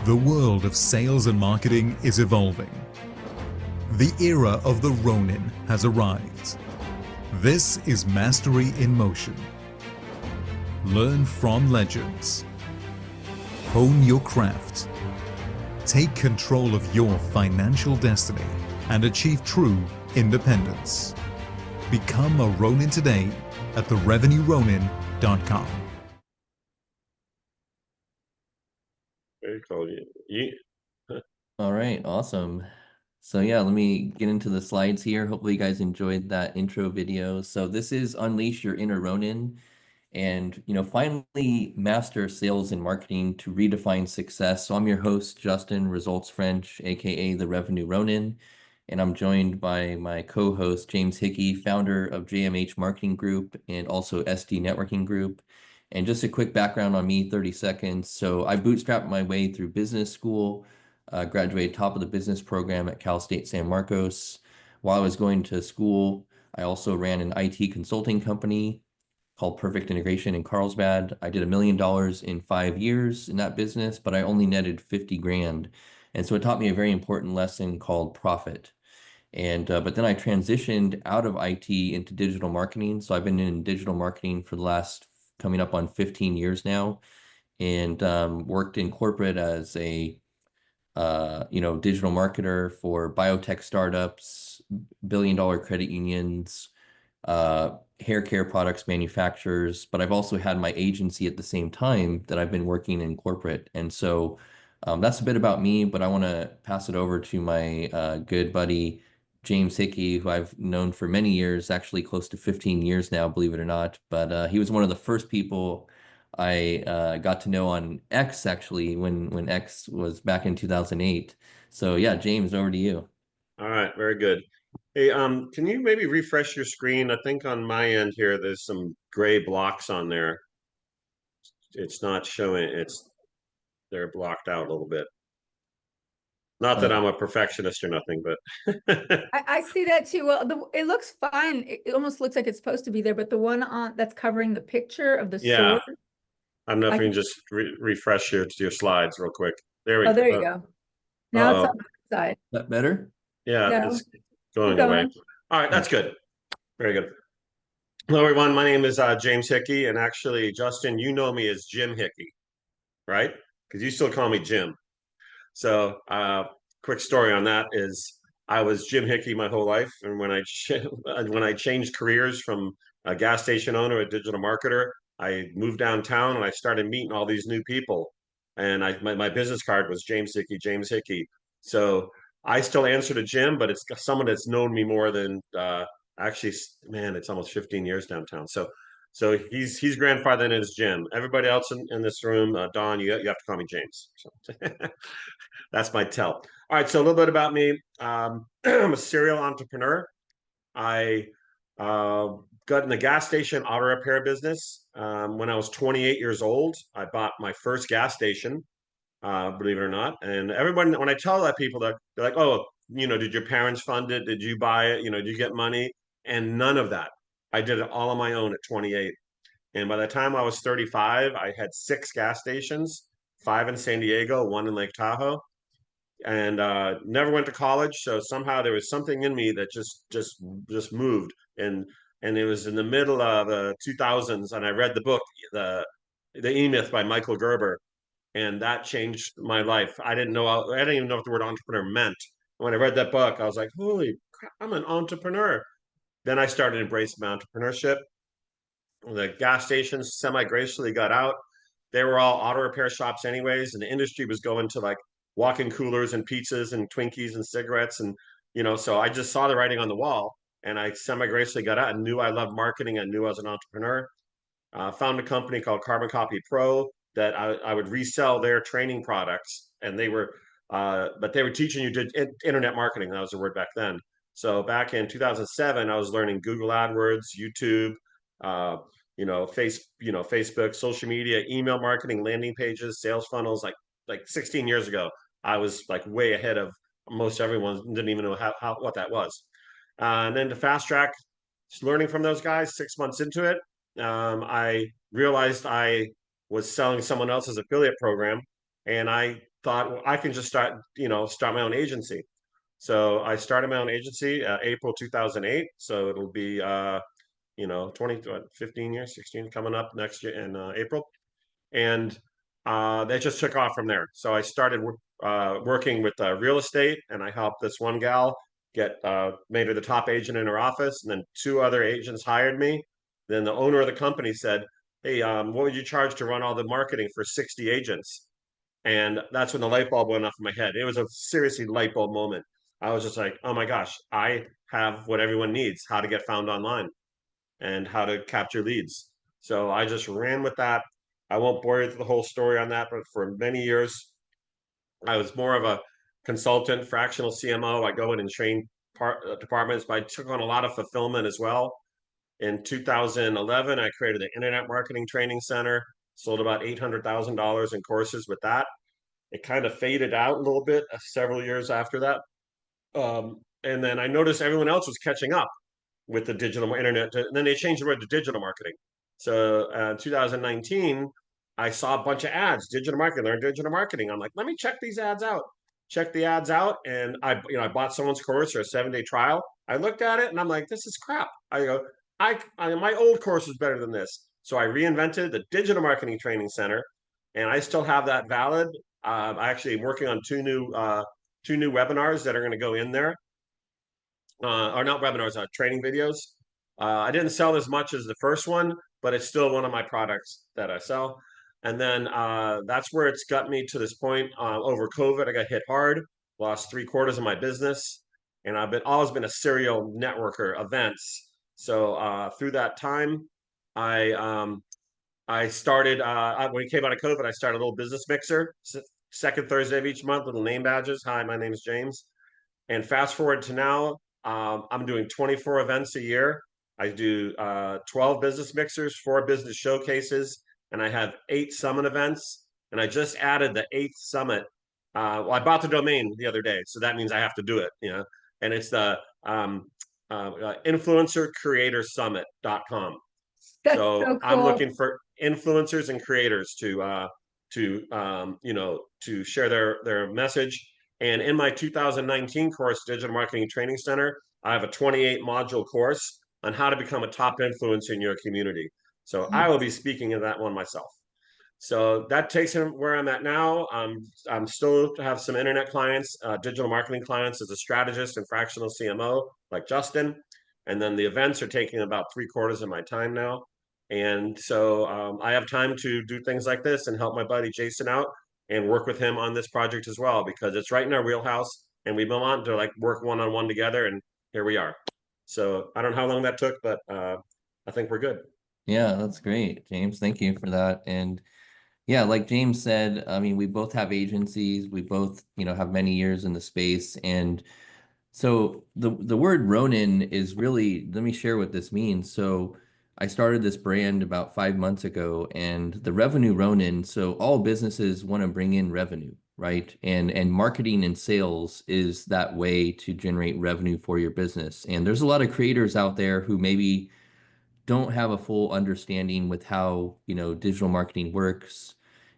The world of sales and marketing is evolving. The era of the Ronin has arrived. This is Mastery in Motion. Learn from legends. Hone your craft. Take control of your financial destiny and achieve true independence. Become a Ronin today at therevenueronin.com. Very cool. All right, awesome. So yeah, let me get into the slides here. Hopefully you guys enjoyed that intro video. So this is Unleash Your Inner Ronin and, finally master sales and marketing to redefine success. So I'm your host, Justin Results French, aka the Revenue Ronin, and I'm joined by my co-host, James Hickey, founder of JMH Marketing Group and also SD Networking Group. And just a quick background on me, 30 seconds. So I bootstrapped my way through business school, graduated top of the business program at Cal State San Marcos. While I was going to school, I also ran an IT consulting company called Perfect Integration in Carlsbad. I did $1 million in 5 years in that business, but I only netted 50 grand. And so it taught me a very important lesson called profit. And but then I transitioned out of IT into digital marketing. So I've been in digital marketing for the last coming up on 15 years now, and worked in corporate as a digital marketer for biotech startups, billion-dollar credit unions, hair care products manufacturers, but I've also had my agency at the same time that I've been working in corporate. And so that's a bit about me, but I want to pass it over to my good buddy, James Hickey, who I've known for many years, actually close to 15 years now, believe it or not. But he was one of the first people I got to know on X, actually, when X was back in 2008. So yeah, James, over to you. All right, very good. Hey, can you maybe refresh your screen? I think on my end here, there's some gray blocks on there. It's not showing, they're blocked out a little bit. Not that I'm a perfectionist or nothing, but I see that too. Well, it looks fine. It almost looks like it's supposed to be there, but the one on that's covering the picture of the yeah, sword. I don't know if I you can can, just refresh your slides real quick. There we oh, there you go. go. Now it's Uh-oh. on the side. That better? Yeah, No, it's keep going away. going. All right, that's good. Very good. Hello, everyone. My name is James Hickey, and actually, Justin, you know me as Jim Hickey, right? Because you still call me Jim. So, quick story on that is I was Jim Hickey my whole life, and when I when I changed careers from a gas station owner, a digital marketer, I moved downtown and I started meeting all these new people. And my business card was James Hickey, James Hickey. So I still answer to Jim, but it's someone that's known me more than actually, man, it's almost 15 years downtown. So he's grandfathered in as Jim. Everybody else in this room, Don, you have to call me James. So that's my tell. All right, so a little bit about me. I'm a serial entrepreneur. I got in the gas station auto repair business when I was 28 years old. I bought my first gas station, believe it or not. And everyone, when I tell that people, they're like, "Oh, did your parents fund it? Did you buy it? Did you get money?" And none of that. I did it all on my own at 28. And by the time I was 35, I had 6 gas stations, 5 in San Diego, 1 in Lake Tahoe, and never went to college. So somehow there was something in me that just moved. And it was in the middle of the 2000s, and I read the book, the E Myth by Michael Gerber, and that changed my life. I didn't even know what the word entrepreneur meant. When I read that book, I was like, "Holy crap, I'm an entrepreneur!" Then I started embracing my entrepreneurship. The gas stations semi-gracefully got out. They were all auto repair shops anyways, and the industry was going to like walk-in coolers and pizzas and Twinkies and cigarettes. And so I just saw the writing on the wall, and I semi-gracefully got out and knew I loved marketing. I knew I was an entrepreneur. Found a company called Carbon Copy Pro that I would resell their training products, and but they were teaching you internet marketing. That was the word back then. So back in 2007, I was learning Google AdWords, YouTube, uh, Facebook, social media, email marketing, landing pages, sales funnels. Like 16 years ago, I was like way ahead of most everyone. Didn't even know what that was. And then to fast track, just learning from those guys. 6 months into it, I realized I was selling someone else's affiliate program, and I thought, well, I can just start my own agency. So I started my own agency April 2008. So it'll be 15 years, 16 coming up next year in April. And they just took off from there. So I started working with real estate, and I helped this one gal get made her the top agent in her office, and then 2 other agents hired me. Then the owner of the company said, "Hey, what would you charge to run all the marketing for 60 agents?" And that's when the light bulb went off in my head. It was a seriously light bulb moment. I was just like, "Oh my gosh, I have what everyone needs: how to get found online and how to capture leads." So I just ran with that. I won't bore you with the whole story on that, but for many years, I was more of a consultant, fractional CMO. I go in and train departments, but I took on a lot of fulfillment as well. In 2011, I created the Internet Marketing Training Center, sold about $800,000 in courses with that. It kind of faded out a little bit several years after that. And then I noticed everyone else was catching up with the digital internet. And then they changed the word to digital marketing. So 2019, I saw a bunch of ads, digital marketing, learn digital marketing. I'm like, let me check these ads out. Check the ads out, and I bought someone's course for a 7-day trial. I looked at it and I'm like, this is crap. I go, my old course was better than this. So I reinvented the Digital Marketing Training Center, and I still have that valid. I actually am working on two new webinars that are going to go in there, or not webinars, training videos. I didn't sell as much as the first one, but it's still one of my products that I sell. And then that's where it's got me to this point. Over COVID, I got hit hard, lost 3/4 of my business, and I've always been a serial networker, events. So through that time, I started when it came out of COVID. I started a little business mixer, second Thursday of each month, little name badges. Hi, my name is James. And fast forward to now, I'm doing 24 events a year. I do 12 business mixers, 4 business showcases, and I have 8 summit events. And I just added the 8th summit. Well, I bought the domain the other day, so that means I have to do it. And it's the influencercreatorsummit.com. That's So so I'm cool. looking for influencers and creators to share their message. And in my 2019 course, Digital Marketing Training Center, I have a 28 module course on how to become a top influencer in your community. So I will be speaking of that one myself. So that takes him where I'm at now. I'm still have some internet clients, digital marketing clients as a strategist and fractional CMO like Justin. And then the events are taking about 3/4 of my time now. And so I have time to do things like this and help my buddy Jason out and work with him on this project as well, because it's right in our wheelhouse and we've been on to like work one-on-one together, and here we are. So I don't know how long that took, but I think we're good. Yeah, that's great, James. Thank you for that. And yeah, like James said, I mean, we both have agencies. We both, have many years in the space. And so the word Ronin is really, let me share what this means. So I started this brand about 5 months ago, and the revenue Ronin, so all businesses want to bring in revenue, right? And marketing and sales is that way to generate revenue for your business. And there's a lot of creators out there who maybe don't have a full understanding with how, digital marketing works.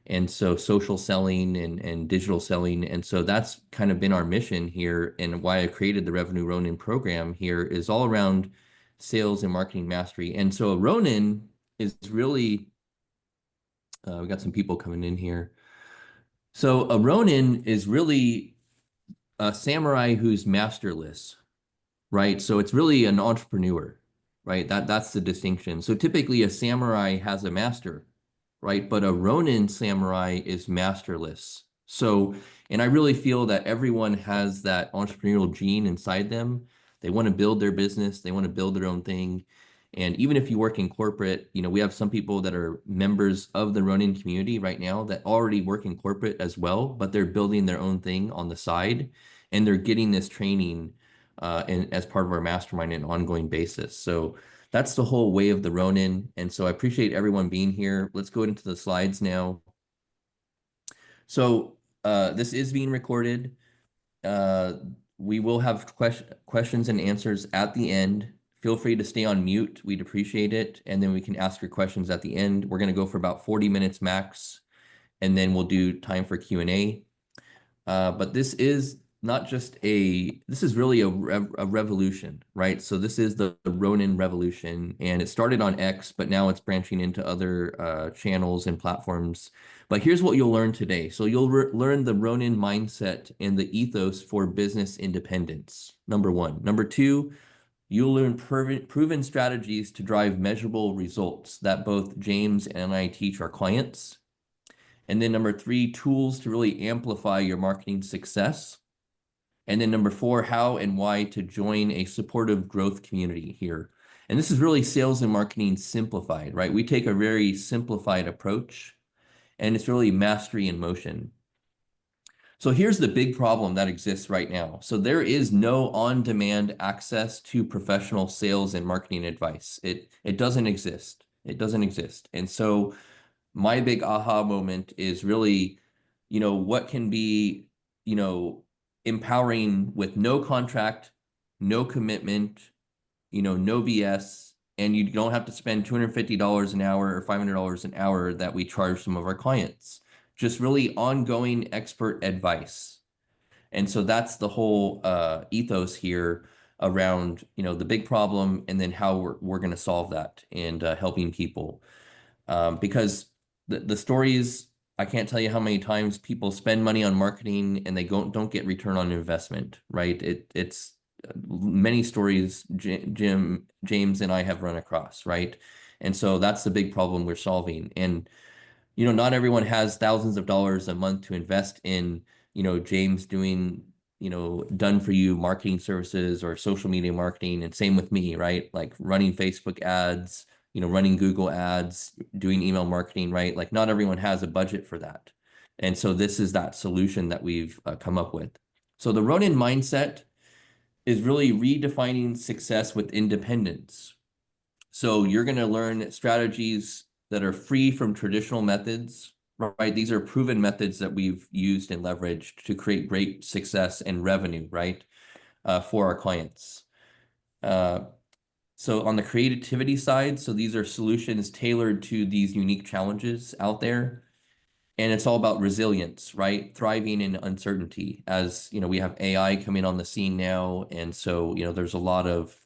And so social selling and digital selling. And so that's kind of been our mission here. And why I created the Revenue Ronin program here is all around sales and marketing mastery. And so a Ronin is really, we got some people coming in here. So a Ronin is really a samurai who's masterless, right? So it's really an entrepreneur, right? That's the distinction. So typically a samurai has a master, right? But a Ronin samurai is masterless. So, and I really feel that everyone has that entrepreneurial gene inside them. They want to build their business. They want to build their own thing. And even if you work in corporate, we have some people that are members of the Ronin community right now that already work in corporate as well, but they're building their own thing on the side, and they're getting this training as part of our mastermind on an ongoing basis. So that's the whole way of the Ronin. And so I appreciate everyone being here. Let's go into the slides now. So this is being recorded. We will have questions and answers at the end. Feel free to stay on mute. We'd appreciate it. And then we can ask your questions at the end. We're going to go for about 40 minutes max, and then we'll do time for Q&A. But this is not just this is really a revolution, right? So this is the Ronin revolution, and it started on X, but now it's branching into other channels and platforms. But here's what you'll learn today. So you'll learn the Ronin mindset and the ethos for business independence, number one. Number two, you'll learn proven strategies to drive measurable results that both James and I teach our clients. And then number three, tools to really amplify your marketing success. And then number four, how and why to join a supportive growth community here. And this is really sales and marketing simplified, right? We take a very simplified approach, and it's really mastery in motion. So here's the big problem that exists right now. So there is no on-demand access to professional sales and marketing advice. It doesn't exist. It doesn't exist. And so my big aha moment is really, what can be, empowering with no contract, no commitment, no BS, and you don't have to spend $250 an hour or $500 an hour that we charge some of our clients. Just really ongoing expert advice. And so that's the whole ethos here around, the big problem and then how we're going to solve that and helping people. Because the stories, I can't tell you how many times people spend money on marketing and they don't get return on investment, right? It's many stories James and I have run across, right? And so that's the big problem we're solving. And not everyone has thousands of dollars a month to invest in, James doing, done for you marketing services or social media marketing. And same with me, right? Like running Facebook ads, running Google ads, doing email marketing, right? Like not everyone has a budget for that. And so this is that solution that we've come up with. So the Ronin mindset is really redefining success with independence. So you're going to learn strategies that are free from traditional methods, right? These are proven methods that we've used and leveraged to create great success and revenue, right? For our clients. So on the creativity side, so these are solutions tailored to these unique challenges out there. And it's all about resilience, right? Thriving in uncertainty. As we have AI coming on the scene now. And so, there's a lot of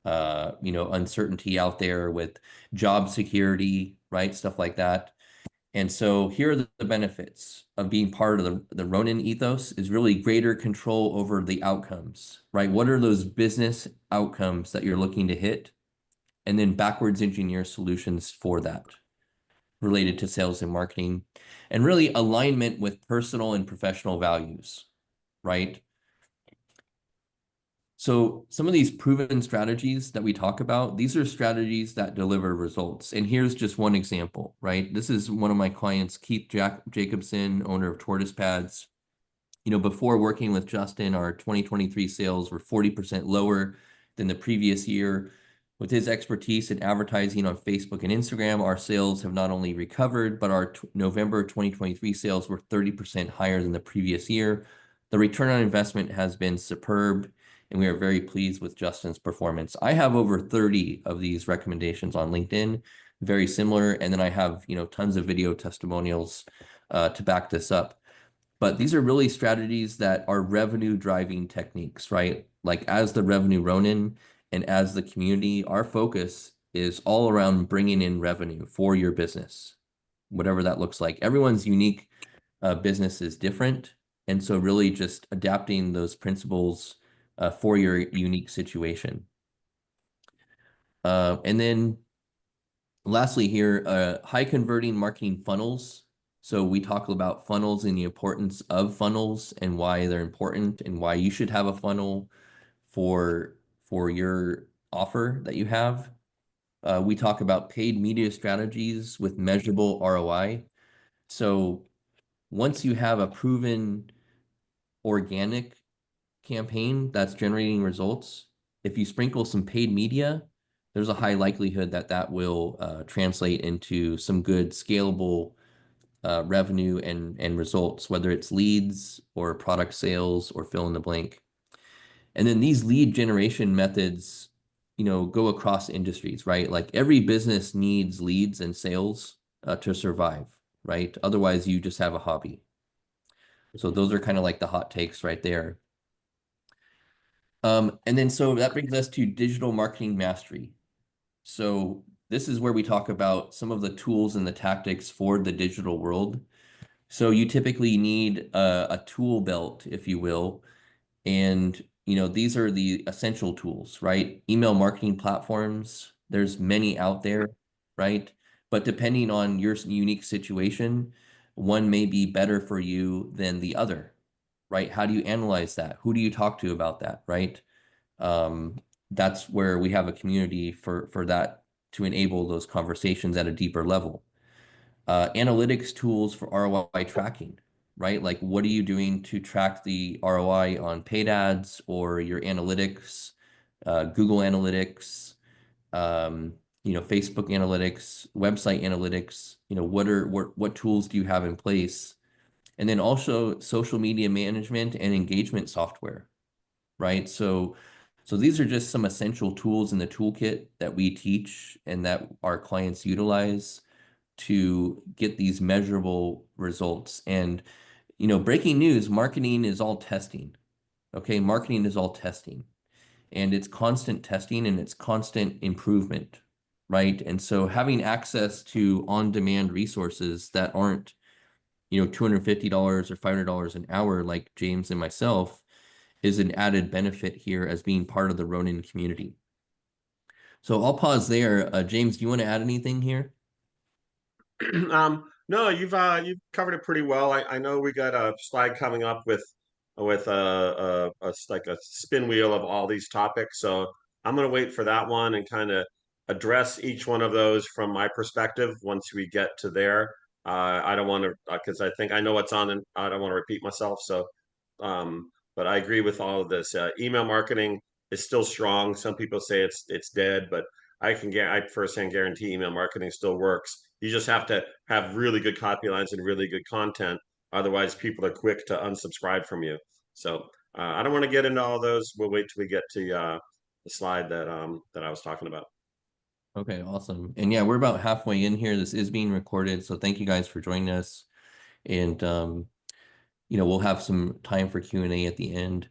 uncertainty out there with job security, right? Stuff like that. And so here are the benefits of being part of the Ronin ethos is really greater control over the outcomes, right? What are those business outcomes that you're looking to hit? And then backwards engineer solutions for that related to sales and marketing, and really alignment with personal and professional values, right? So some of these proven strategies that we talk about, these are strategies that deliver results. And here's just one example, right? This is one of my clients, Keith Jacobson, owner of Tortoise Pads. Before working with Justin, our 2023 sales were 40% lower than the previous year. With his expertise in advertising on Facebook and Instagram, our sales have not only recovered, but our November 2023 sales were 30% higher than the previous year. The return on investment has been superb, and we are very pleased with Justin's performance. I have over 30 of these recommendations on LinkedIn, very similar, and then I have tons of video testimonials to back this up. But these are really strategies that are revenue driving techniques, right? Like as the Revenue Ronin and as the community, our focus is all around bringing in revenue for your business, whatever that looks like. Everyone's unique business is different. And so really just adapting those principles for your unique situation. And then lastly here, high converting marketing funnels. So we talk about funnels and the importance of funnels and why they're important and why you should have a funnel for your offer that you have. We talk about paid media strategies with measurable ROI. So once you have a proven organic campaign that's generating results, if you sprinkle some paid media, there's a high likelihood that that will translate into some good scalable revenue and results, whether it's leads or product sales or fill in the blank. And then these lead generation methods, go across industries, right? Like every business needs leads and sales to survive, right? Otherwise, you just have a hobby. So those are kind of like the hot takes right there. And then so that brings us to digital marketing mastery. So this is where we talk about some of the tools and the tactics for the digital world. So you typically need a tool belt, if you will. And, these are the essential tools, right? Email marketing platforms, there's many out there, right? But depending on your unique situation, one may be better for you than the other, right? How do you analyze that? Who do you talk to about that, right? Um, that's where we have a community for that to enable those conversations at a deeper level. Analytics tools for ROI tracking, right? Like, what are you doing to track the ROI on paid ads or your analytics, Google Analytics, Facebook Analytics, website analytics? What tools do you have in place? And then also social media management and engagement software, right? So these are just some essential tools in the toolkit that we teach and that our clients utilize to get these measurable results. And, breaking news, marketing is all testing. Okay, marketing is all testing. And it's constant testing and it's constant improvement, right? And so having access to on-demand resources that aren't, $250 or $500 an hour, like James and myself, is an added benefit here as being part of the Ronin community. So I'll pause there. James, do you want to add anything here? No, you've covered it pretty well. I know we got a slide coming up with like a spin wheel of all these topics. So I'm gonna wait for that one and kind of address each one of those from my perspective once we get to there. I don't want to because I think I know what's on and I don't want to repeat myself. So, but I agree with all of this. Email marketing is still strong. Some people say it's dead, but I firsthand guarantee email marketing still works. You just have to have really good copy lines and really good content. Otherwise, people are quick to unsubscribe from you. So I don't want to get into all those. We'll wait till we get to the slide that I was talking about. Okay, awesome. And yeah, we're about halfway in here. This is being recorded, so thank you guys for joining us. And we'll have some time for Q&A at the end.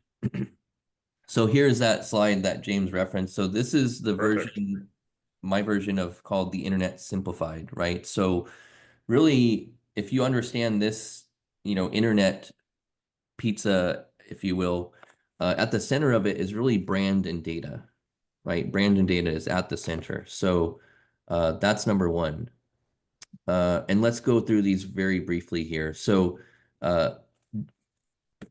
So here's that slide that James referenced. So this is the Perfect. version, my version of called the Internet Simplified, right? So really, if you understand this, internet pizza, if you will, at the center of it is really brand and data, right? Brand and data is at the center. So that's number one. And let's go through these very briefly here. So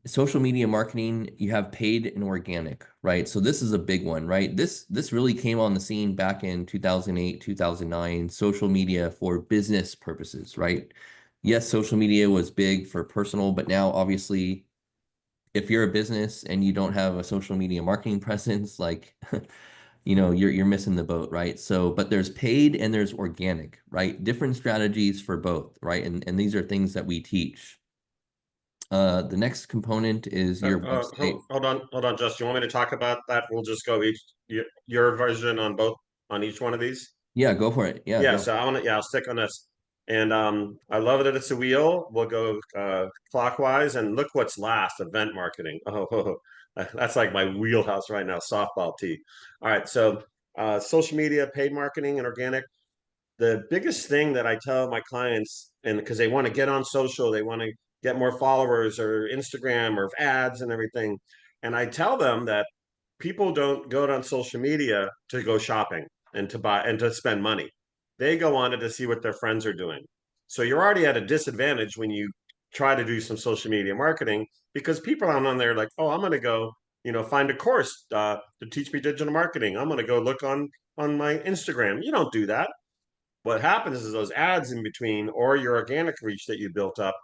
social media marketing, you have paid and organic, right? So this is a big one, right? This really came on the scene back in 2008, 2009, social media for business purposes, right? Yes, social media was big for personal, but now obviously if you're a business and you don't have a social media marketing presence, like you're missing the boat, right? So, but there's paid and there's organic, right? Different strategies for both, right? And these are things that we teach. The next component is your website. Hold on, Justin. You want me to talk about that? We'll just go your version on each one of these. Yeah, go for it. Yeah, Yeah, go. so I'll stick on this. And I love that it's a wheel. We'll go clockwise and look what's last, event marketing. Oh, that's like my wheelhouse right now, softball tee. All right, so social media, paid marketing, and organic. The biggest thing that I tell my clients, and because they want to get on social, they want to get more followers or Instagram or ads and everything. And I tell them that people don't go on social media to go shopping and to buy and to spend money. They go on it to see what their friends are doing. So you're already at a disadvantage when you try to do some social media marketing because people aren't on there like, oh, I'm going to go, find a course to teach me digital marketing. I'm going to go look on my Instagram. You don't do that. What happens is those ads in between or your organic reach that you built up,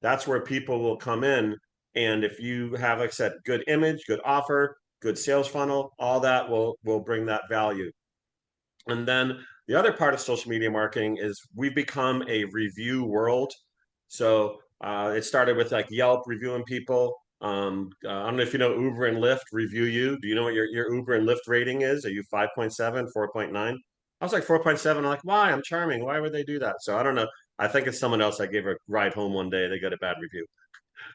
that's where people will come in. And if you have, like I said, good image, good offer, good sales funnel, all that will bring that value. And then the other part of social media marketing is we've become a review world. So it started with like Yelp reviewing people. I don't know if you know Uber and Lyft review you. Do you know what your Uber and Lyft rating is? Are you 5.7, 4.9? I was like 4.7. I'm like, why? I'm charming. Why would they do that? So I don't know. I think it's someone else I gave a ride home one day. They got a bad review.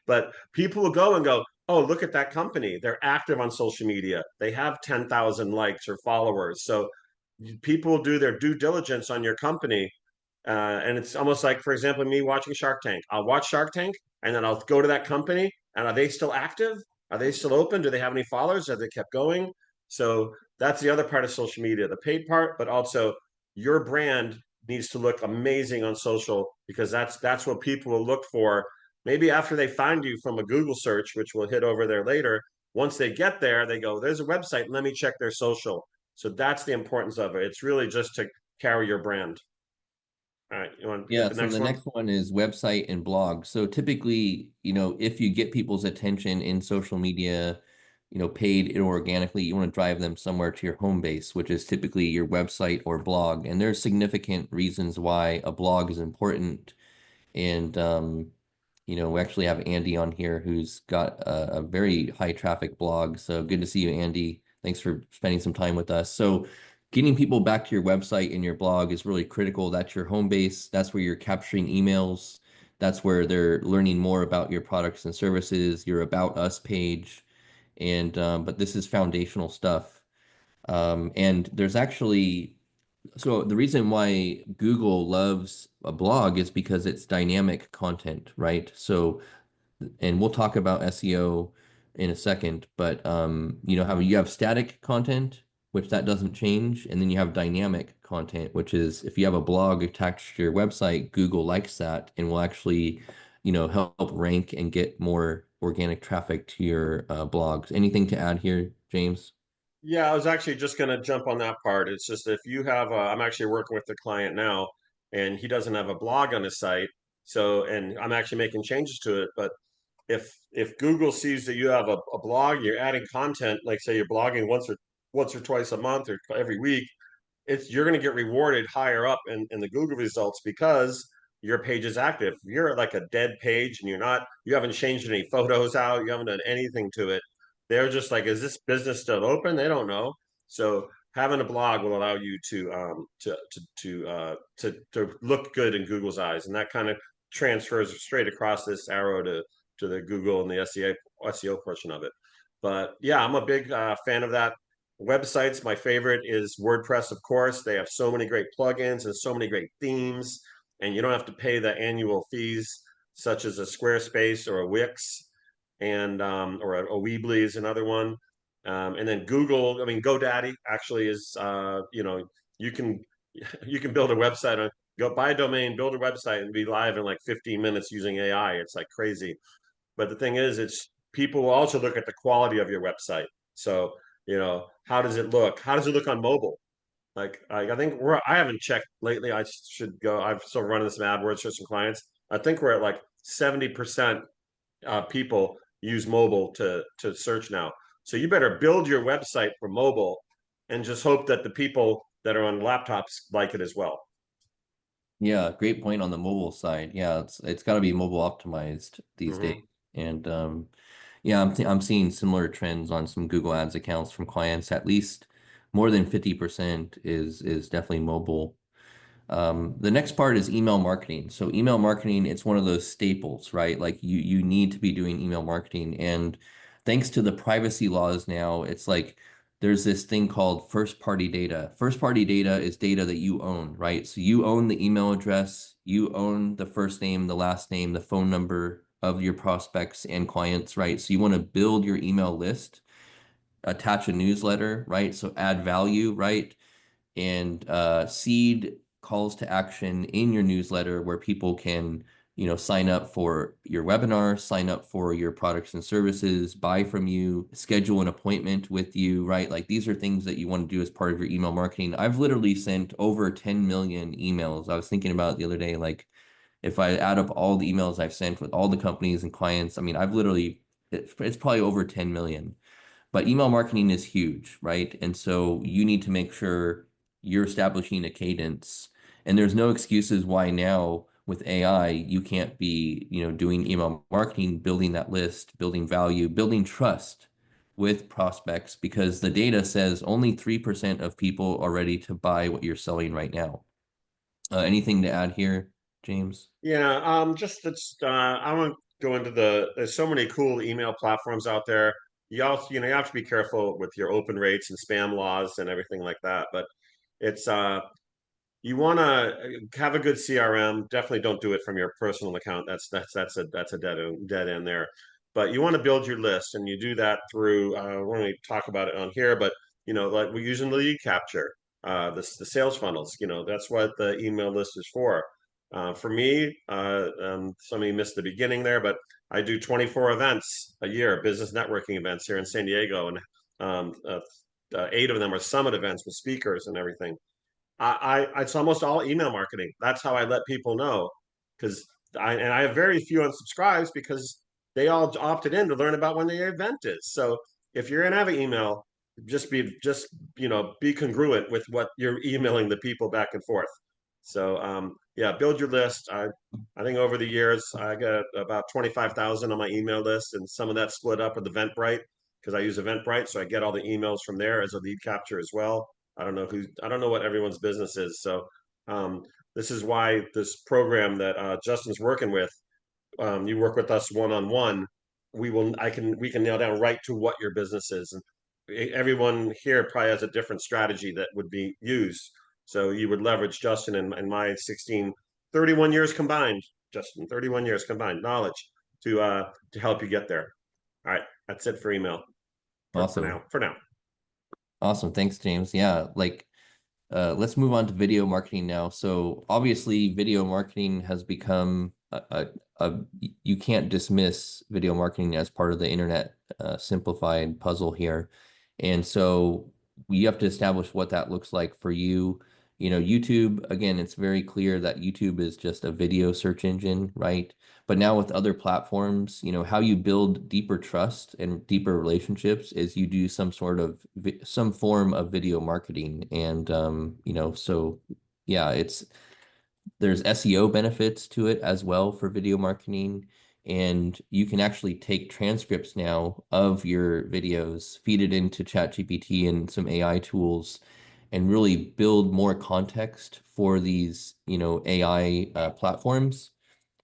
But people will go and go, oh, look at that company. They're active on social media. They have 10,000 likes or followers. So people do their due diligence on your company. And it's almost like, for example, me watching Shark Tank. I'll watch Shark Tank and then I'll go to that company and are they still active? Are they still open? Do they have any followers? Have they kept going? So that's the other part of social media, the paid part, but also your brand needs to look amazing on social because that's what people will look for. Maybe after they find you from a Google search, which we'll hit over there later, once they get there, they go, there's a website, let me check their social. So that's the importance of it. It's really just to carry your brand. All right, you want to hit Yeah, the so next the one? next one is website and blog. So typically, if you get people's attention in social media, paid or organically, you want to drive them somewhere to your home base, which is typically your website or blog. And there's significant reasons why a blog is important. And we actually have Andy on here who's got a very high traffic blog. So good to see you, Andy. Thanks for spending some time with us. So getting people back to your website and your blog is really critical. That's your home base. That's where you're capturing emails. That's where they're learning more about your products and services, your About Us page. And but this is foundational stuff. And there's actually so the reason why Google loves a blog is because it's dynamic content, right? So, and we'll talk about SEO in a second, but how you have static content, which that doesn't change, and then you have dynamic content, which is if you have a blog attached to your website, Google likes that and will actually, help rank and get more organic traffic to your blogs. Anything to add here, James? Yeah, I was actually just going to jump on that part. It's just if you have, I'm actually working with the client now, and he doesn't have a blog on his site. So, and I'm actually making changes to it. But if Google sees that you have a blog, you're adding content, like say you're blogging once or twice a month or every week, you're going to get rewarded higher up in the Google results because your page is active. If you're like a dead page and you haven't changed any photos out, you haven't done anything to it. They're just like, is this business still open? They don't know. So having a blog will allow you to look good in Google's eyes, and that kind of transfers straight across this arrow to the Google and the SEO portion of it. But yeah, I'm a big fan of that. Websites, my favorite is WordPress, of course. They have so many great plugins and so many great themes, and you don't have to pay the annual fees, such as a Squarespace or a Wix, and or a Weebly is another one. And then Google, I mean, GoDaddy actually is, you can you can build a website on go buy a domain, build a website, and be live in like 15 minutes using AI. It's like crazy. But the thing is, it's people will also look at the quality of your website. So, how does it look? How does it look on mobile? I think I haven't checked lately. I should go. I've still running some AdWords for some clients. I think we're at like 70% people use mobile to search now. So you better build your website for mobile and just hope that the people that are on laptops like it as well. Yeah, great point on the mobile side. Yeah, it's got to be mobile optimized these Hmm. days. And yeah, I'm seeing similar trends on some Google Ads accounts from clients. At least more than 50% is definitely mobile. The next part is email marketing. So email marketing, it's one of those staples, right? Like you need to be doing email marketing. And thanks to the privacy laws now, it's like there's this thing called first party data. First party data is data that you own, right? So you own the email address, you own the first name, the last name, the phone number of your prospects and clients, right? So you want to build your email list, attach a newsletter, right? So add value, right? And seed calls to action in your newsletter where people can, sign up for your webinar, sign up for your products and services, buy from you, schedule an appointment with you, right? Like these are things that you want to do as part of your email marketing. I've literally sent over 10 million emails. I was thinking about it the other day, like if I add up all the emails I've sent with all the companies and clients, I mean, it's probably over 10 million. But email marketing is huge, right? And so you need to make sure you're establishing a cadence. And there's no excuses why now with AI you can't be, doing email marketing, building that list, building value, building trust with prospects because the data says only 3% of people are ready to buy what you're selling right now. Anything to add here, James? Yeah, just it's I won't go into there's so many cool email platforms out there. You also, you know, you have to be careful with your open rates and spam laws and everything like that. But it's you want to have a good CRM. Definitely don't do it from your personal account. That's a dead end there. But you want to build your list, and you do that through. When we talk about it on here, but you know, like we're using lead capture, the sales funnels. You know, that's what the email list is for. For me, some of you missed the beginning there, but I do 24 events a year, business networking events here in San Diego, and 8 of them are summit events with speakers and everything. It's almost all email marketing. That's how I let people know, because I have very few unsubscribes because they all opted in to learn about when the event is. So if you're gonna have an email, just be congruent with what you're emailing the people back and forth. So yeah, build your list. I think over the years I got about 25,000 on my email list, and some of that split up with Eventbrite because I use Eventbrite, so I get all the emails from there as a lead capture as well. I don't know what everyone's business is. So this is why this program that Justin's working with, you work with us one on one. We can nail down right to what your business is. And everyone here probably has a different strategy that would be used. So you would leverage Justin and my 31 years combined, Justin, 31 years combined knowledge to help you get there. All right, that's it for email. Awesome. For now. Awesome. Thanks, James. Yeah, like let's move on to video marketing now. So obviously video marketing has become you can't dismiss video marketing as part of the internet simplified puzzle here. And so you have to establish what that looks like for you. You know, YouTube, again, it's very clear that YouTube is just a video search engine, right? But now with other platforms, you know, how you build deeper trust and deeper relationships is you do some form of video marketing. And, you know, so yeah, there's SEO benefits to it as well for video marketing. And you can actually take transcripts now of your videos, feed it into ChatGPT and some AI tools, and really build more context for these, you know, AI platforms.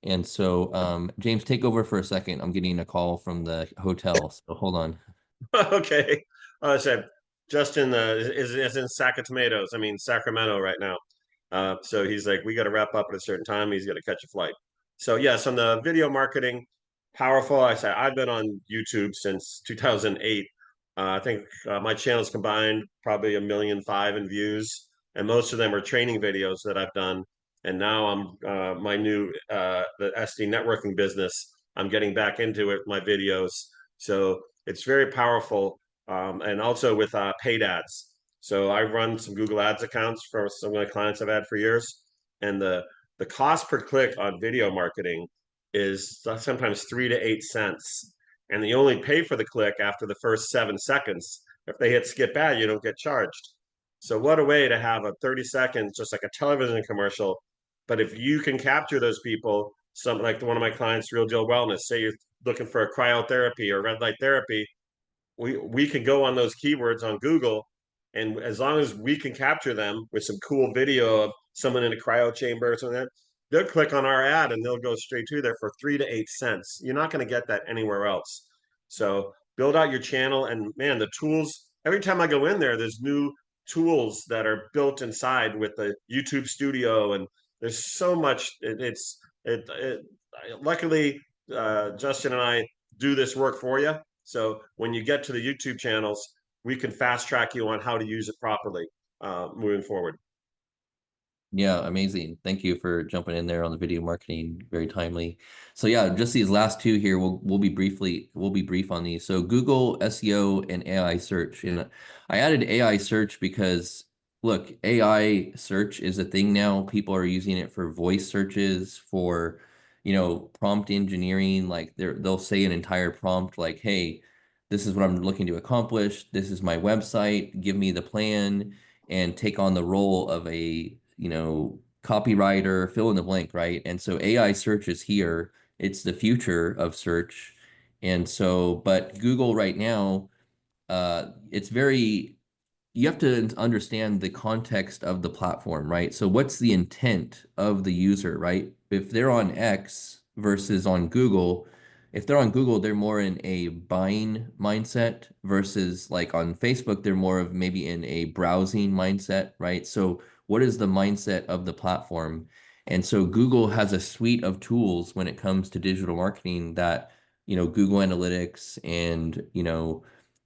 And so, James, take over for a second. I'm getting a call from the hotel, so hold on. Okay. So Justin is in Sack of Tomatoes. I mean Sacramento right now. So he's like, we got to wrap up at a certain time. He's got to catch a flight. So yes, on the video marketing, powerful. I say I've been on YouTube since 2008. I think my channels combined probably 1.5 million in views, and most of them are training videos that I've done. And now I'm my new the SD networking business. I'm getting back into it, my videos. So it's very powerful, and also with paid ads. So I run some Google Ads accounts for some of my clients I've had for years, and the cost per click on video marketing is sometimes 3 to 8 cents, and you only pay for the click after the first 7 seconds. If they hit skip ad, you don't get charged. So what a way to have a 30 seconds, just like a television commercial. But if you can capture those people, some like one of my clients, Real Deal Wellness, say you're looking for a cryotherapy or red light therapy, we can go on those keywords on Google, and as long as we can capture them with some cool video of someone in a cryo chamber or something, like that, they'll click on our ad and they'll go straight to there for 3 to 8 cents. You're not going to get that anywhere else. So build out your channel, and man, the tools. Every time I go in there, there's new tools that are built inside with the YouTube Studio, and there's so much. Luckily, Justin and I do this work for you. So when you get to the YouTube channels, we can fast track you on how to use it properly moving forward. Yeah, amazing. Thank you for jumping in there on the video marketing. Very timely. So yeah, just these last two here, we'll be brief on these. So Google SEO and AI search. And I added AI search because look, AI search is a thing now. People are using it for voice searches, for, you know, prompt engineering. Like they'll say an entire prompt like, hey, this is what I'm looking to accomplish. This is my website. Give me the plan, and take on the role of a, you know, copywriter, fill in the blank, right? And so AI search is here. It's the future of search. And so, but Google right now, it's very you have to understand the context of the platform, right? So what's the intent of the user, right? If they're on X versus on Google, if they're on Google, they're more in a buying mindset versus like on Facebook, they're more of maybe in a browsing mindset, right? So what is the mindset of the platform? And so Google has a suite of tools when it comes to digital marketing that, Google Analytics and,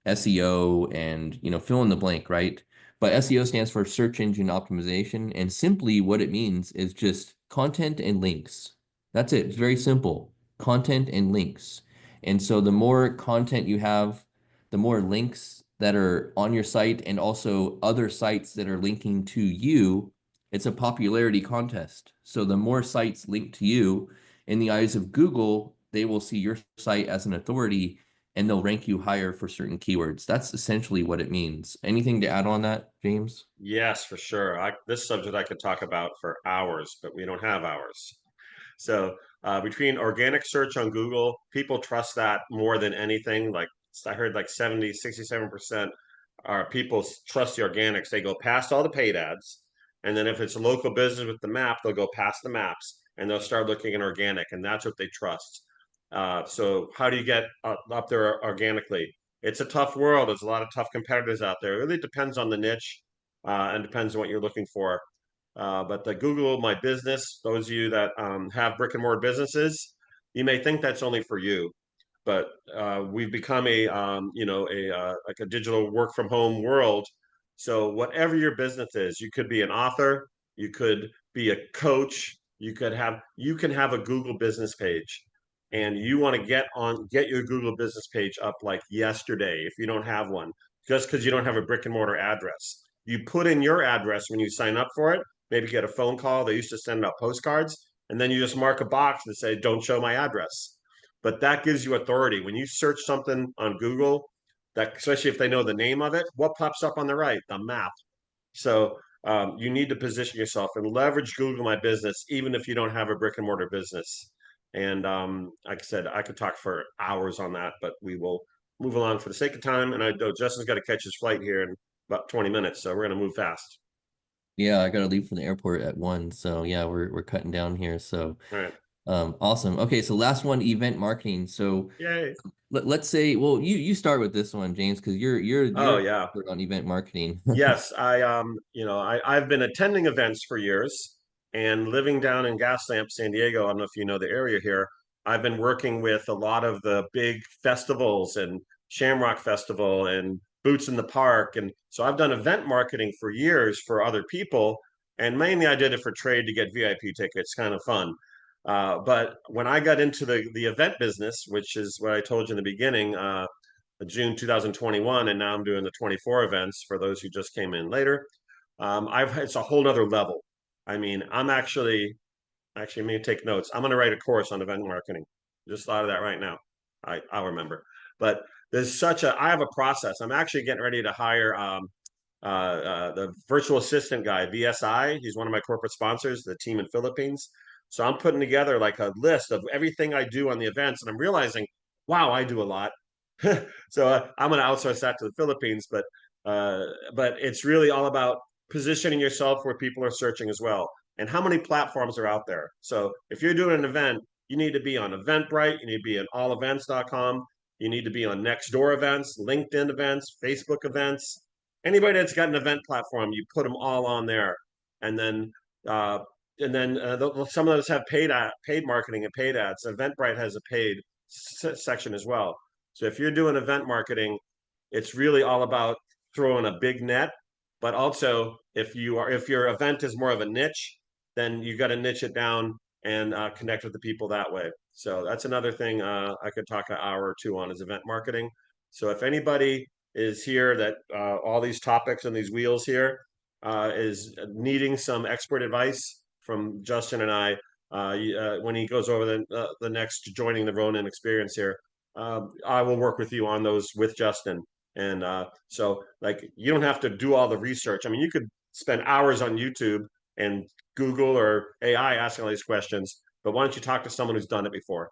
SEO and, fill in the blank, right? But SEO stands for search engine optimization. And simply what it means is just content and links. That's it. It's very simple. Content and links. And so the more content you have, the more links that are on your site and also other sites that are linking to you, it's a popularity contest. So the more sites link to you, in the eyes of Google, they will see your site as an authority and they'll rank you higher for certain keywords. That's essentially what it means. Anything to add on that, James? Yes, for sure. This subject I could talk about for hours, but we don't have hours. So between organic search on Google, people trust that more than anything. Like I heard like 70, 67% are people trust the organics. They go past all the paid ads. And then if it's a local business with the map, they'll go past the maps and they'll start looking at organic. And that's what they trust. So how do you get up there organically? It's a tough world. There's a lot of tough competitors out there. It really depends on the niche and depends on what you're looking for. But the Google My Business, those of you that have brick and mortar businesses, you may think that's only for you, but we've become like a digital work from home world. So whatever your business is, you could be an author, you could be a coach, you can have a Google business page, and you want to get your Google business page up like yesterday if you don't have one, just because you don't have a brick and mortar address. You put in your address when you sign up for it, maybe get a phone call. They used to send out postcards, and then you just mark a box that say, "Don't show my address." But that gives you authority. When you search something on Google, that especially if they know the name of it, what pops up on the right? The map. So you need to position yourself and leverage Google My Business, even if you don't have a brick and mortar business. And like I said, I could talk for hours on that, but we will move along for the sake of time. And I know Justin's got to catch his flight here in about 20 minutes, so we're going to move fast. Yeah, I gotta leave from the airport at 1. So yeah, we're cutting down here. So All right. awesome. Okay, so last one, event marketing. So Yay. let's say, well, you start with this one, James, because you're Oh, an yeah. expert on event marketing. Yes, I've been attending events for years and living down in Gaslamp, San Diego. I don't know if you know the area here. I've been working with a lot of the big festivals and Shamrock Festival and Boots in the Park. And so I've done event marketing for years for other people. And mainly I did it for trade to get VIP tickets, kind of fun. But when I got into the event business, which is what I told you in the beginning, June 2021, and now I'm doing the 24 events for those who just came in later. It's a whole nother level. I mean, I'm actually, I'm going to take notes. I'm going to write a course on event marketing. Just thought of that right now. I'll remember. But I have a process. I'm actually getting ready to hire the virtual assistant guy, VSI. He's one of my corporate sponsors, the team in Philippines. So I'm putting together like a list of everything I do on the events, and I'm realizing, wow, I do a lot. So I'm going to outsource that to the Philippines, but it's really all about positioning yourself where people are searching as well, and how many platforms are out there. So if you're doing an event, you need to be on Eventbrite, you need to be on allevents.com, you need to be on Nextdoor events, LinkedIn events, Facebook events. Anybody that's got an event platform, you put them all on there, and then uh, some of those have paid marketing and paid ads. Eventbrite has a paid section as well. So if you're doing event marketing, it's really all about throwing a big net. But also, if your event is more of a niche, then you got to niche it down and connect with the people that way. So that's another thing I could talk an hour or two on is event marketing. So if anybody is here that all these topics and these wheels here is needing some expert advice from Justin and I when he goes over the next joining the Ronin experience here, I will work with you on those with Justin. And so like you don't have to do all the research. I mean, you could spend hours on YouTube and Google or AI asking all these questions, but why don't you talk to someone who's done it before?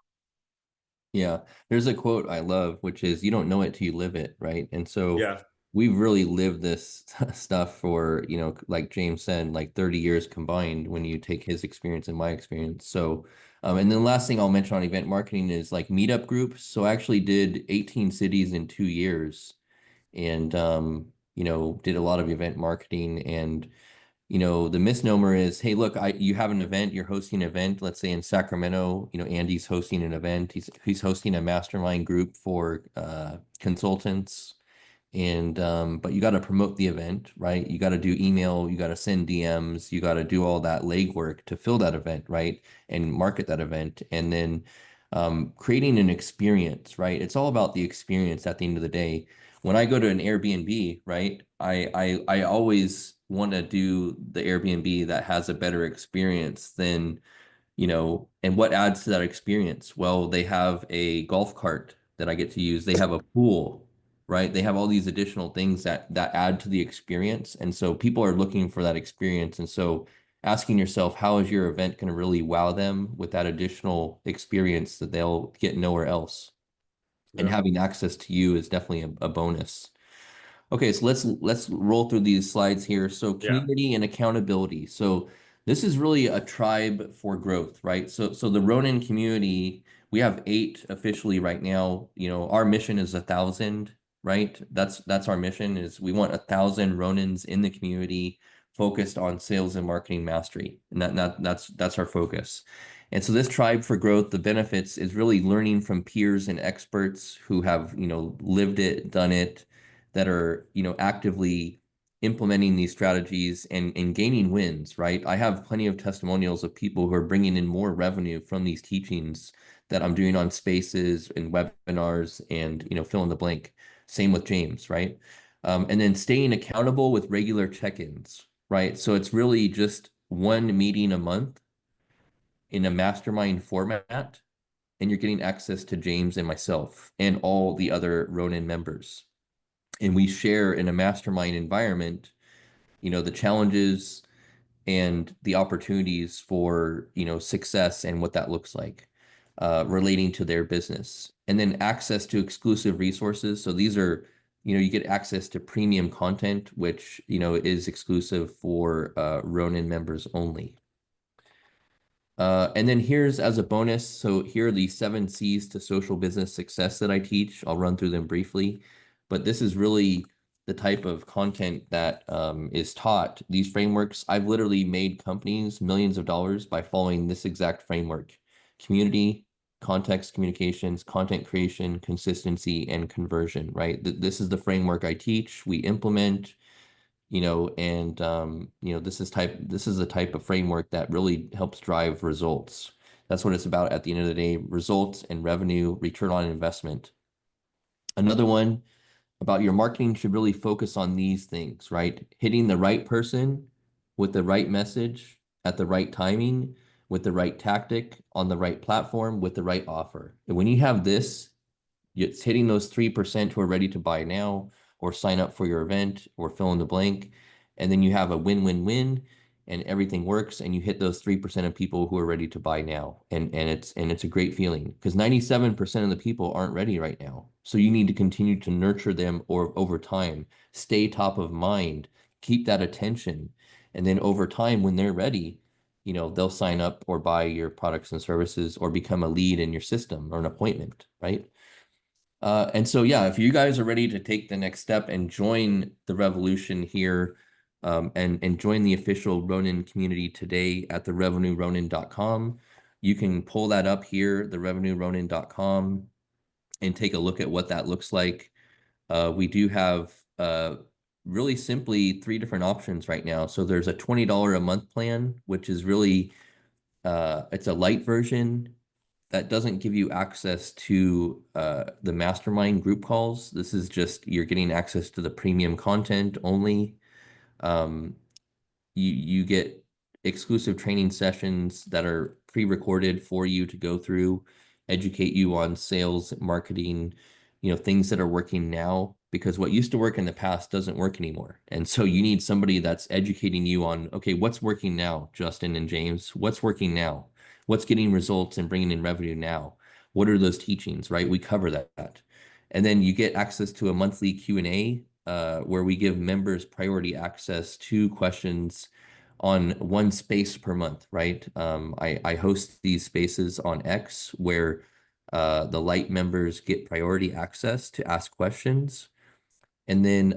Yeah, there's a quote I love, which is you don't know it till you live it, right? And so Yeah. we've really lived this stuff for, you know, like James said, like 30 years combined when you take his experience and my experience. So, and then last thing I'll mention on event marketing is like meetup groups. So I actually did 18 cities in 2 years and, you know, did a lot of event marketing. And you know, the misnomer is, hey, look, you have an event, you're hosting an event, let's say in Sacramento, you know, Andy's hosting an event, he's hosting a mastermind group for consultants. And but you got to promote the event, right? You got to do email, you got to send DMs, you got to do all that legwork to fill that event, right? And market that event. And then creating an experience, right? It's all about the experience at the end of the day. When I go to an Airbnb, right, I always want to do the Airbnb that has a better experience than, you know, and what adds to that experience? Well, they have a golf cart that I get to use. They have a pool, right? They have all these additional things that add to the experience. And so people are looking for that experience. And so asking yourself, how is your event going to really wow them with that additional experience that they'll get nowhere else? And Yeah. having access to you is definitely a bonus. Okay, so let's roll through these slides here. So Yeah. community and accountability. So this is really a tribe for growth, right? So the Ronin community, we have 8 officially right now. You know, our mission is 1,000, right? That's our mission is we want 1,000 Ronins in the community focused on sales and marketing mastery. And that's our focus. And so this tribe for growth, the benefits is really learning from peers and experts who have, you know, lived it, done it, that are, you know, actively implementing these strategies and gaining wins, right? I have plenty of testimonials of people who are bringing in more revenue from these teachings that I'm doing on spaces and webinars and, you know, fill in the blank. Same with James, right? And then staying accountable with regular check-ins, right? So it's really just one meeting a month in a mastermind format, and you're getting access to James and myself and all the other Ronin members. And we share in a mastermind environment, you know, the challenges and the opportunities for, you know, success and what that looks like relating to their business. And then access to exclusive resources. So these are, you know, you get access to premium content, which, you know, is exclusive for Ronin members only. And then here's as a bonus, so here are the 7 C's to social business success that I teach. I'll run through them briefly, but this is really the type of content that is taught. These frameworks, I've literally made companies millions of dollars by following this exact framework: community, context, communications, content creation, consistency, and conversion, right? This is the framework I teach, we implement, you know, and you know, this is the type of framework that really helps drive results. That's what it's about at the end of the day: results and revenue, return on investment. Another one about your marketing should really focus on these things, right? Hitting the right person with the right message at the right timing, with the right tactic, on the right platform, with the right offer. And when you have this, it's hitting those 3% who are ready to buy now or sign up for your event or fill in the blank. And then you have a win-win-win and everything works and you hit those 3% of people who are ready to buy now. And it's a great feeling because 97% of the people aren't ready right now. So you need to continue to nurture them or over time, stay top of mind, keep that attention. And then over time, when they're ready, you know, they'll sign up or buy your products and services or become a lead in your system or an appointment, right? And so, yeah, if you guys are ready to take the next step and join the revolution here, and join the official Ronin community today at therevenueronin.com, you can pull that up here, therevenueronin.com, and take a look at what that looks like. We do have really simply 3 different options right now. So there's a $20 a month plan, which is really it's a light version that doesn't give you access to the mastermind group calls. This is just you're getting access to the premium content only. Um, you get exclusive training sessions that are pre-recorded for you to go through, educate you on sales, marketing, you know, things that are working now, because what used to work in the past doesn't work anymore. And so you need somebody that's educating you on, okay, what's working now, Justin and James? What's working now? What's getting results and bringing in revenue now? What are those teachings, right? We cover that. And then you get access to a monthly Q&A where we give members priority access to questions on one space per month, right? I host these spaces on X where the light members get priority access to ask questions. And then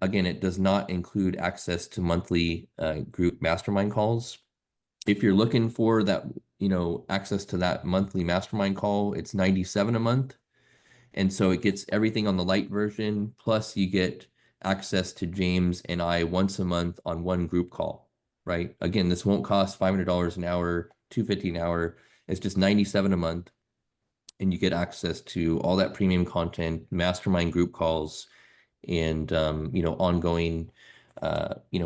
again, it does not include access to monthly group mastermind calls. If you're looking for that, access to that monthly mastermind call, it's $97 a month. And so it gets everything on the light version, plus you get access to James and I once a month on one group call, right? Again, this won't cost $500 an hour, $250 an hour. It's just $97 a month. And you get access to all that premium content, mastermind group calls, and ongoing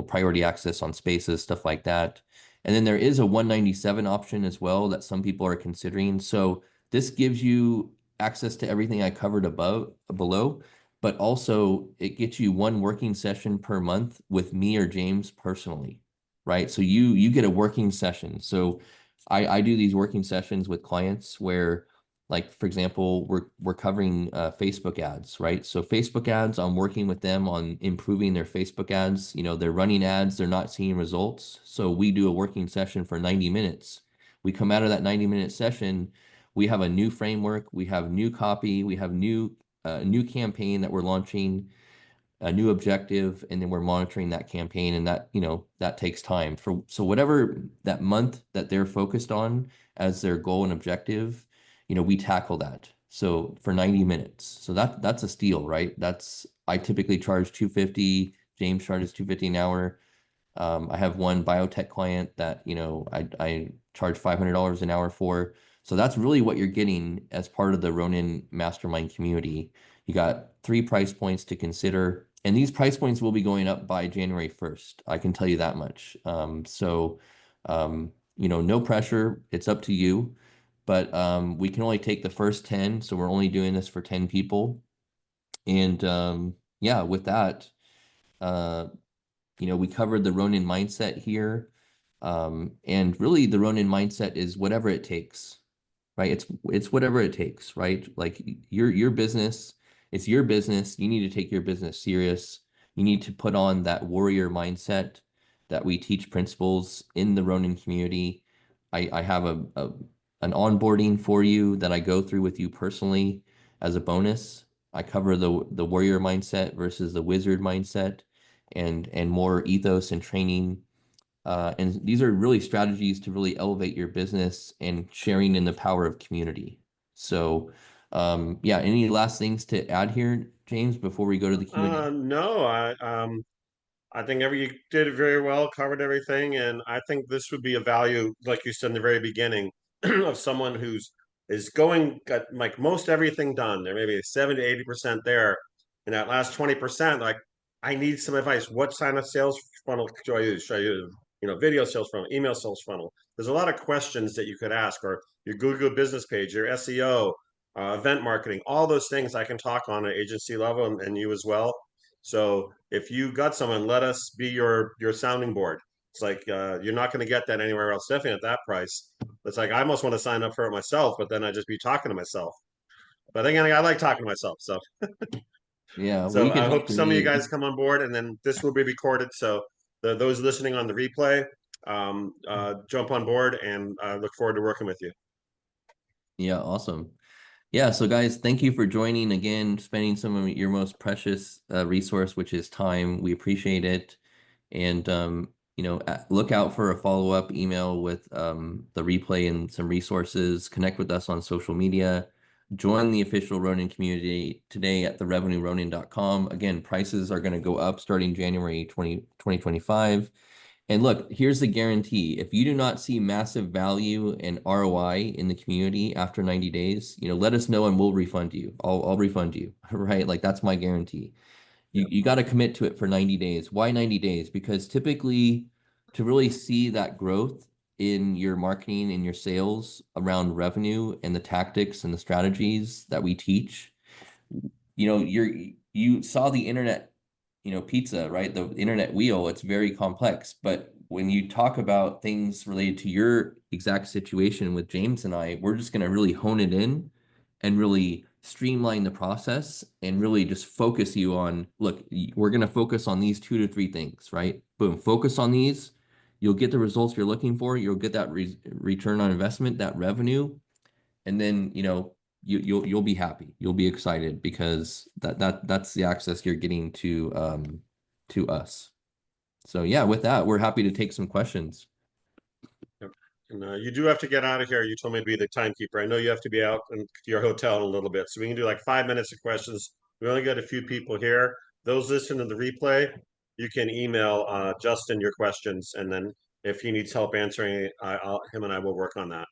priority access on spaces, stuff like that. And then there is a 197 option as well that some people are considering. So this gives you access to everything I covered below, but also it gets you one working session per month with me or James personally, right? So you get a working session. So I do these working sessions with clients where, like, for example, we're covering Facebook ads, right? So Facebook ads, I'm working with them on improving their Facebook ads. They're running ads, they're not seeing results. So we do a working session for 90 minutes. We come out of that 90-minute session, we have a new framework, we have new copy, we have new campaign that we're launching, a new objective, and then we're monitoring that campaign, and that takes time. So whatever that month that they're focused on as their goal and objective, we tackle that. So for 90 minutes. So that's a steal, right? I typically charge $250, James charges $250 an hour. I have one biotech client that, I charge $500 an hour for. So that's really what you're getting as part of the Ronin Mastermind community. You got 3 price points to consider, and these price points will be going up by January 1st. I can tell you that much. No pressure. It's up to you, but we can only take the first 10. So we're only doing this for 10 people. And yeah, with that, we covered the Ronin mindset here. And really the Ronin mindset is whatever it takes, right? It's whatever it takes, right? Like your business, it's your business. You need to take your business serious. You need to put on that warrior mindset that we teach principles in the Ronin community. I have an onboarding for you that I go through with you personally as a bonus. I cover the warrior mindset versus the wizard mindset, and more ethos and training. And these are really strategies to really elevate your business and sharing in the power of community. So, yeah, any last things to add here, James, before we go to the Q&A? No, I think you did it very well, covered everything, and I think this would be a value, like you said in the very beginning, of someone is got like most everything done. There may be 70 to 80% there, and that last 20%, like, I need some advice. What kind of sales funnel should I use? Should I use, video sales funnel, email sales funnel? There's a lot of questions that you could ask, or your Google business page, your SEO, event marketing, all those things I can talk on an agency level, and you as well. So if you got someone, let us be your sounding board. It's like you're not going to get that anywhere else, definitely at that price. It's like I almost want to sign up for it myself, but then I just be talking to myself. But again, I like talking to myself. So Yeah, well, so you can I talk hope to some of you me. guys come on board, and then this will be recorded. So those listening on the replay, jump on board, and look forward to working with you. Yeah, awesome. Yeah, so guys, thank you for joining again, spending some of your most precious resource, which is time. We appreciate it. And, look out for a follow-up email with the replay and some resources. Connect with us on social media. Join the official Ronin community today at therevenueronin.com. Again, prices are going to go up starting January 2025. And look, here's the guarantee. If you do not see massive value and ROI in the community after 90 days, let us know and we'll refund you. I'll refund you, right? Like, that's my guarantee. You got to commit to it for 90 days. Why 90 days? Because typically, to really see that growth in your marketing and your sales around revenue and the tactics and the strategies that we teach, you saw the internet, pizza, right? The internet wheel, it's very complex. But when you talk about things related to your exact situation with James and I, we're just going to really hone it in and really streamline the process and really just focus you on, look, we're going to focus on these 2 to 3 things, right? Boom, focus on these. You'll get the results you're looking for. You'll get that return on investment, that revenue. And then, you'll be happy. You'll be excited because that's the access you're getting to us. So yeah, with that, we're happy to take some questions. And you do have to get out of here. You told me to be the timekeeper. I know you have to be out in your hotel in a little bit, so we can do like 5 minutes of questions. We only got a few people here. Those listening to the replay, you can email Justin your questions, and then if he needs help answering it, him and I will work on that.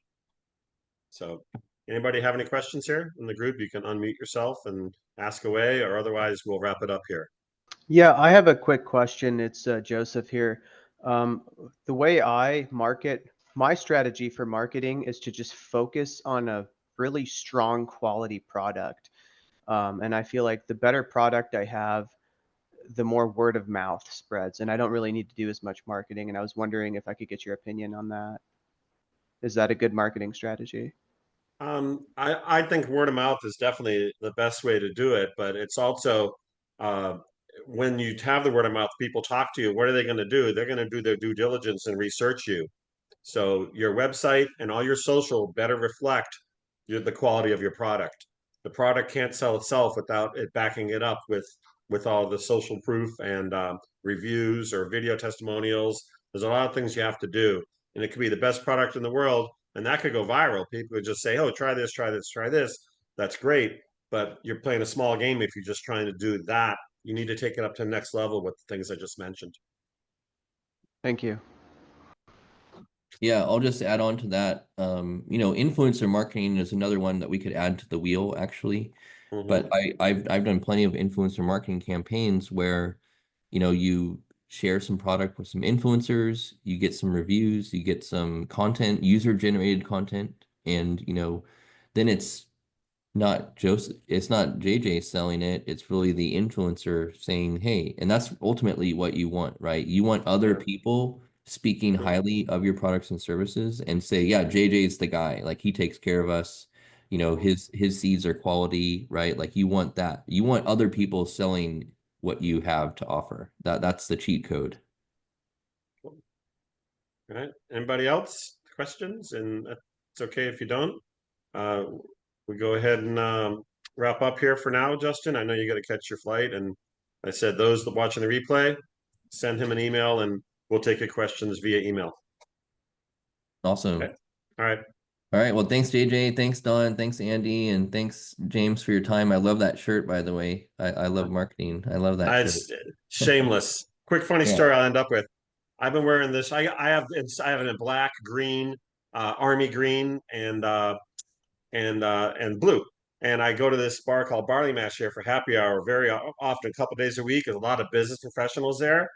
So, anybody have any questions here in the group? You can unmute yourself and ask away, or otherwise we'll wrap it up here. Yeah, I have a quick question. It's Joseph here. The way I market, my strategy for marketing is to just focus on a really strong quality product. And I feel like the better product I have, the more word of mouth spreads. And I don't really need to do as much marketing. And I was wondering if I could get your opinion on that. Is that a good marketing strategy? I think word of mouth is definitely the best way to do it, but it's also when you have the word of mouth, people talk to you. What are they going to do? They're going to do their due diligence and research you. So your website and all your social better reflect the quality of your product. The product can't sell itself without it backing it up with all the social proof and reviews or video testimonials. There's a lot of things you have to do, and it could be the best product in the world, and that could go viral. People would just say, "Oh, try this, try this, try this." That's great, but you're playing a small game if you're just trying to do that. You need to take it up to the next level with the things I just mentioned. Thank you. Yeah, I'll just add on to that. Influencer marketing is another one that we could add to the wheel, actually. Mhm. But I've done plenty of influencer marketing campaigns where, you share some product with some influencers, you get some reviews, you get some content, user-generated content, and then it's not JJ selling it, it's really the influencer saying, hey, and that's ultimately what you want, right? You want other people speaking highly of your products and services and say, yeah, JJ's the guy, like he takes care of us, his seeds are quality, right? Like you want that. You want other people selling what you have to offer. That's the cheat code. All right. Anybody else? Questions? And it's okay if you don't. We go ahead and wrap up here for now, Justin. I know you got to catch your flight, and I said those that watching the replay, send him an email, and we'll take your questions via email. Awesome. Okay. All right. All right. Well, thanks, JJ. Thanks, Don. Thanks, Andy. And thanks, James, for your time. I love that shirt, by the way. I love marketing. I love that shirt. It's shameless. Quick funny Yeah. story I'll end up with. I've been wearing this. I have it in black, green, army green, and blue. And I go to this bar called Barley Mash here for happy hour very often, a couple days a week. There's a lot of business professionals there.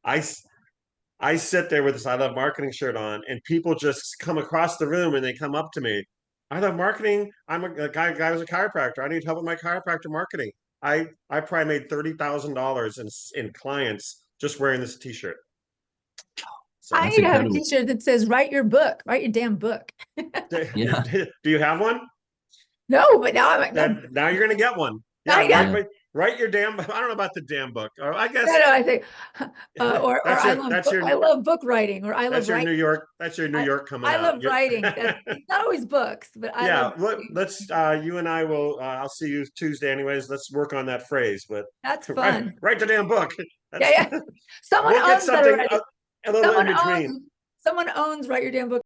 I sit there with this I Love Marketing shirt on, and people just come across the room and they come up to me. I love marketing. I'm a guy who's a chiropractor. I need help with my chiropractor marketing. I probably made $30,000 in clients just wearing this T-shirt. So I That's need to have a incredible. t-shirt that says, write your book, write your damn book. Yeah. do you have one? No, but now I'm Now you're gonna get one. I Yeah, got- write your damn. I don't know about the damn book. Or I guess no, I think, or that's I love book writing, or I love that's your writing. New York. That's your New York coming I out. love writing. It's not always books, but I Yeah, love writing. let's you and I will. I'll see you Tuesday, anyways. Let's work on that phrase. But That's fun. write the damn book. Yeah. Someone We'll get owns that something already. a little in between. Someone owns Write Your Damn Book